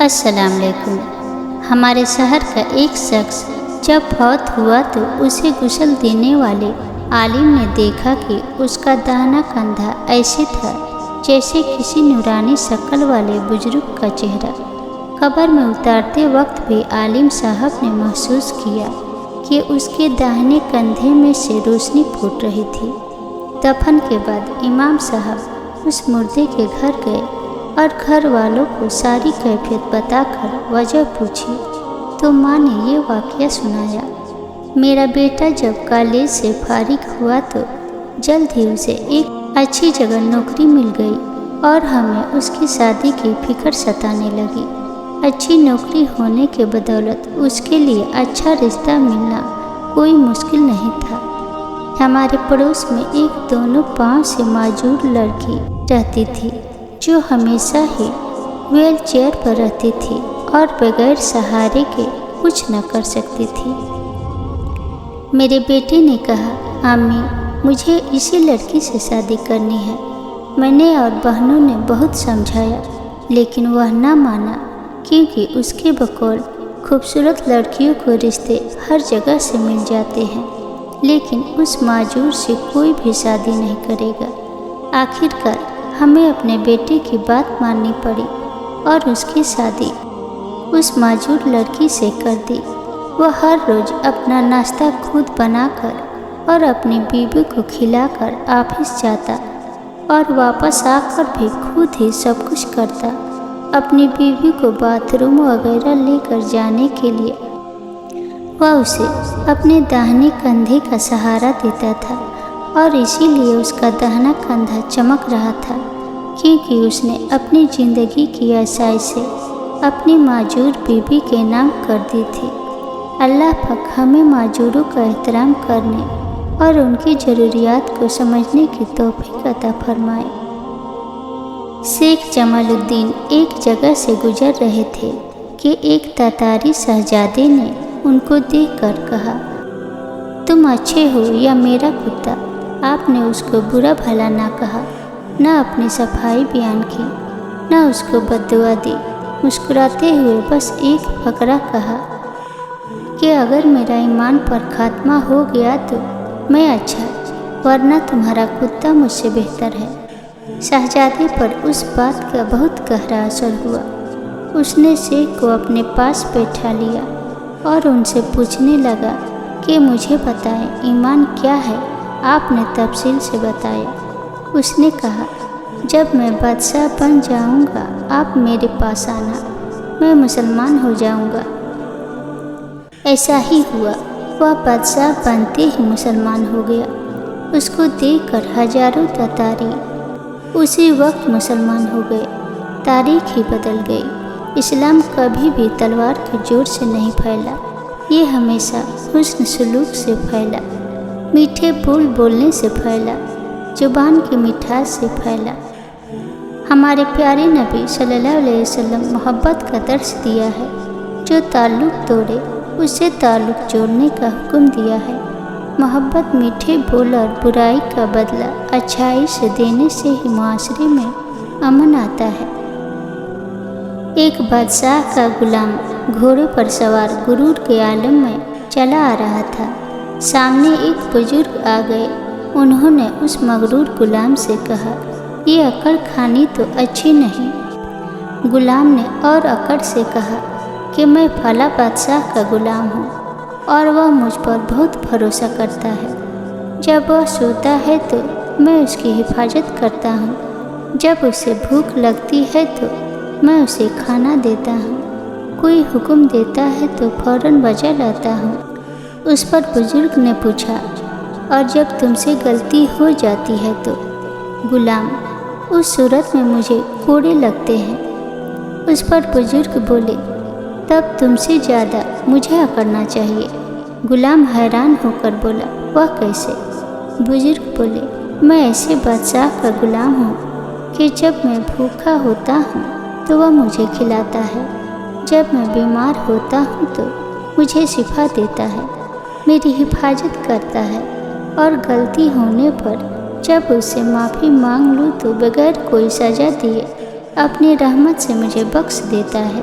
السلام علیکم۔ ہمارے شہر کا ایک شخص جب فوت ہوا تو اسے غسل دینے والے عالم نے دیکھا کہ اس کا داہنا کندھا ایسے تھا جیسے کسی نورانی شکل والے بزرگ کا چہرہ۔ قبر میں اتارتے وقت بھی عالم صاحب نے محسوس کیا کہ اس کے داہنے کندھے میں سے روشنی پھوٹ رہی تھی۔ دفن کے بعد امام صاحب اس مردے کے گھر گئے اور گھر والوں کو ساری کیفیت بتا کر وجہ پوچھی تو ماں نے یہ واقعہ سنایا۔ میرا بیٹا جب کالج سے فارغ ہوا تو جلد ہی اسے ایک اچھی جگہ نوکری مل گئی اور ہمیں اس کی شادی کی فکر ستانے لگی۔ اچھی نوکری ہونے کے بدولت اس کے لیے اچھا رشتہ ملنا کوئی مشکل نہیں تھا۔ ہمارے پڑوس میں ایک دونوں پاؤں سے معذور لڑکی رہتی تھی جو ہمیشہ ہی ویل چیئر پر رہتی تھی اور بغیر سہارے کے کچھ نہ کر سکتی تھی۔ میرے بیٹے نے کہا، امی مجھے اسی لڑکی سے شادی کرنی ہے۔ میں نے اور بہنوں نے بہت سمجھایا لیکن وہ نہ مانا کیونکہ اس کے بقول خوبصورت لڑکیوں کو رشتے ہر جگہ سے مل جاتے ہیں لیکن اس معذور سے کوئی بھی شادی نہیں کرے گا۔ آخر کار ہمیں اپنے بیٹے کی بات ماننی پڑی اور اس کی شادی اس معذور لڑکی سے کر دی۔ وہ ہر روز اپنا ناشتہ خود بنا کر اور اپنی بیوی کو کھلا کر آفس جاتا اور واپس آ کر بھی خود ہی سب کچھ کرتا۔ اپنی بیوی کو باتھ روم وغیرہ لے کر جانے کے لیے وہ اسے اپنے داہنے کندھے کا سہارا دیتا تھا اور اسی لیے اس کا داہنا کندھا چمک رہا تھا کیونکہ اس نے اپنی زندگی کی آسائشیں اپنی معذور بیوی کے نام کر دی تھی۔ اللہ پاک ہمیں معذوروں کا احترام کرنے اور ان کی ضروریات کو سمجھنے کی توفیق عطا فرمائے۔ شیخ جمال الدین ایک جگہ سے گزر رہے تھے کہ ایک تاتاری شہزادے نے ان کو دیکھ کر کہا، تم اچھے ہو یا میرا کتا؟ آپ نے اس کو برا بھلا نہ کہا، نہ اپنی صفائی بیان کی، نہ اس کو بد دعا دی۔ مسکراتے ہوئے بس ایک فقرہ کہا کہ اگر میرا ایمان پر خاتمہ ہو گیا تو میں اچھا، ورنہ تمہارا کتا مجھ سے بہتر ہے۔ شہزادے پر اس بات کا بہت گہرا اثر ہوا۔ اس نے شیخ کو اپنے پاس بیٹھا لیا اور ان سے پوچھنے لگا کہ مجھے بتائیں ایمان کیا ہے؟ آپ نے تفصیل سے بتایا۔ اس نے کہا، جب میں بادشاہ بن جاؤں گا آپ میرے پاس آنا، میں مسلمان ہو جاؤں گا۔ ایسا ہی ہوا، وہ بادشاہ بنتے ہی مسلمان ہو گیا۔ اس کو دیکھ کر ہزاروں تاتاری اسی وقت مسلمان ہو گئے۔ تاریخ ہی بدل گئی۔ اسلام کبھی بھی تلوار کے زور سے نہیں پھیلا، یہ ہمیشہ حسن سلوک سے پھیلا، میٹھے بول بولنے سے پھیلا، زبان کی مٹھاس سے پھیلا۔ ہمارے پیارے نبی صلی اللہ علیہ وسلم محبت کا درس دیا ہے، جو تعلق توڑے اسے تعلق جوڑنے کا حکم دیا ہے۔ محبت میٹھے بول اور برائی کا بدلہ اچھائی سے دینے سے ہی معاشرے میں امن آتا ہے۔ ایک بادشاہ کا غلام گھوڑے پر سوار غرور کے عالم میں چلا آ رہا تھا۔ سامنے ایک بزرگ آ گئے۔ انہوں نے اس مغرور غلام سے کہا، یہ اکڑ کھانی تو اچھی نہیں۔ غلام نے اور اکڑ سے کہا کہ میں فلاں بادشاہ کا غلام ہوں اور وہ مجھ پر بہت بھروسہ کرتا ہے۔ جب وہ سوتا ہے تو میں اس کی حفاظت کرتا ہوں، جب اسے بھوک لگتی ہے تو میں اسے کھانا دیتا ہوں، کوئی حکم دیتا ہے تو فوراً بجا لاتا ہوں۔ اس پر بزرگ نے پوچھا، اور جب تم سے غلطی ہو جاتی ہے تو؟ غلام، اس صورت میں مجھے کوڑے لگتے ہیں۔ اس پر بزرگ بولے، تب تم سے زیادہ مجھے اکڑنا چاہیے۔ غلام حیران ہو کر بولا، وہ کیسے؟ بزرگ بولے، میں ایسے بادشاہ کا غلام ہوں کہ جب میں بھوکا ہوتا ہوں تو وہ مجھے کھلاتا ہے، جب میں بیمار ہوتا ہوں تو مجھے شفا دیتا ہے، میری حفاظت کرتا ہے، اور غلطی ہونے پر جب اس سے معافی مانگ لوں تو بغیر کوئی سزا دیے اپنی رحمت سے مجھے بخش دیتا ہے۔